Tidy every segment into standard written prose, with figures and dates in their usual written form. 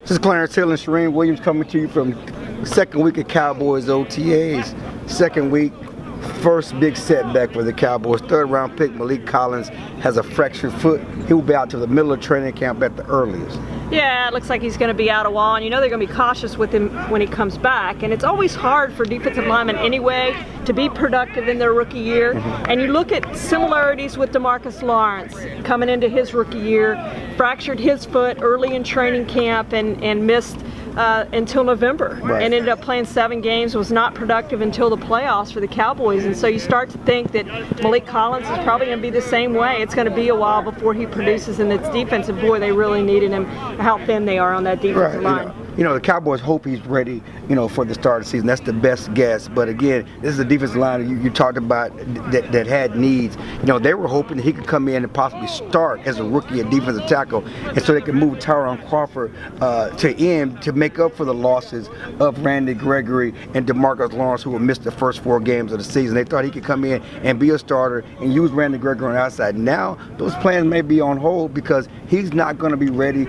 This is Clarence and Charean Williams coming to you from the second week of Cowboys OTAs. Second week, first big setback for the Cowboys. Third round pick Malik Collins has a fractured foot. He will be out to the middle of training camp at the earliest. Yeah, it looks like he's going to be out a while, and you know they're going to be cautious with him when he comes back. And it's always hard for defensive linemen anyway to be productive in their rookie year. And you look at similarities with DeMarcus Lawrence coming into his rookie year, fractured his foot early in training camp and missed until November, right. And ended up playing 7 games, was not productive until the playoffs for the Cowboys. And so you start to think that Malik Collins is probably going to be the same way. It's going to be a while before he produces in its defense, and boy, they really needed him, how thin they are on that defensive line. You know, the Cowboys hope he's ready, for the start of the season. That's the best guess. But again, this is a defensive line you talked about that had needs. They were hoping that he could come in and possibly start as a rookie at defensive tackle, and so they could move Tyrone Crawford to end to make up for the losses of Randy Gregory and DeMarcus Lawrence, who will miss the first 4 games of the season. They thought he could come in and be a starter and use Randy Gregory on the outside. Now, those plans may be on hold because he's not going to be ready.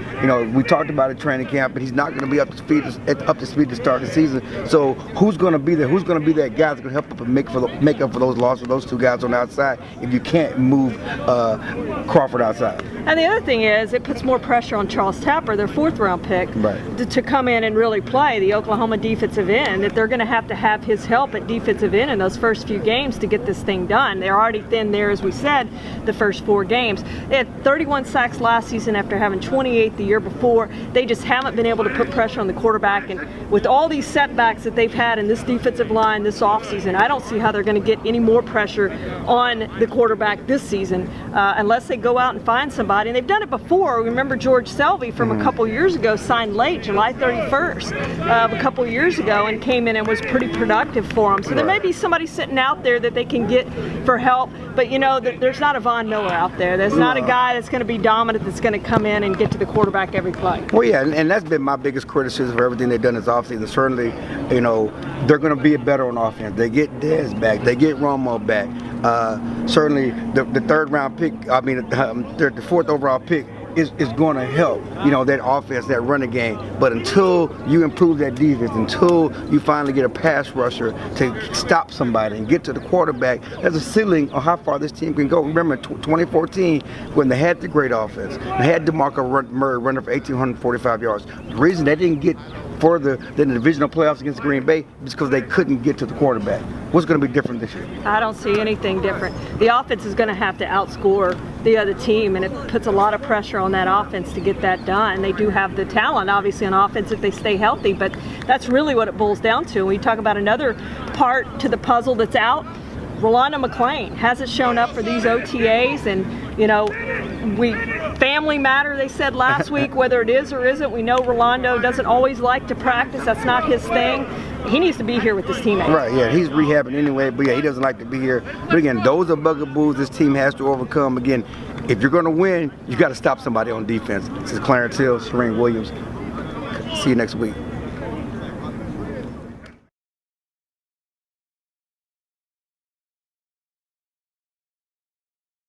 We talked about it training camp, but he's not going to be up to speed to start the season. So who's going to be there? Who's going to be that guy that's going to help up and make up for those losses, those 2 guys on the outside, if you can't move Crawford outside? And the other thing is, it puts more pressure on Charles Tapper, their 4th round pick, right, to come in and really play the Oklahoma defensive end. That they're going to have his help at defensive end in those first few games to get this thing done. They're already thin there, as we said, the first 4 games. They had 31 sacks last season after having 28 the year before. They just haven't been able to put pressure on the quarterback, and with all these setbacks that they've had in this defensive line this offseason, I don't see how they're going to get any more pressure on the quarterback this season unless they go out and find somebody. And they've done it before. Remember George Selvey from a couple years ago signed late, July 31st of a couple years ago, and came in and was pretty productive for them. So there may be somebody sitting out there that they can get for help, but there's not a Von Miller out there. There's not a guy that's going to be dominant, that's going to come in and get to the quarterback every play. Well, yeah, and that's been my biggest criticism for everything they've done this offseason. Certainly, they're going to be better on offense. They get Dez back. They get Romo back. Certainly, the 3rd round pick, the 4th overall pick is going to help, that offense, that running game. But until you improve that defense, until you finally get a pass rusher to stop somebody and get to the quarterback, there's a ceiling on how far this team can go. Remember, 2014, when they had the great offense, they had DeMarco Murray running for 1,845 yards. The reason they didn't get further than the divisional playoffs against Green Bay is because they couldn't get to the quarterback. What's going to be different this year? I don't see anything different. The offense is going to have to outscore the other team, and it puts a lot of pressure on that offense to get that done. They do have the talent, obviously, on offense if they stay healthy, but that's really what it boils down to. When you talk about another part to the puzzle that's out, Rolando McClain hasn't shown up for these OTAs, and family matter, they said last week, whether it is or isn't. We know Rolando doesn't always like to practice. That's not his thing. He needs to be here with his teammates. Right, yeah, he's rehabbing anyway, but yeah, he doesn't like to be here. But again, those are bugaboos this team has to overcome. Again, if you're going to win, you got to stop somebody on defense. This is Clarence Hill, Charean Williams. See you next week.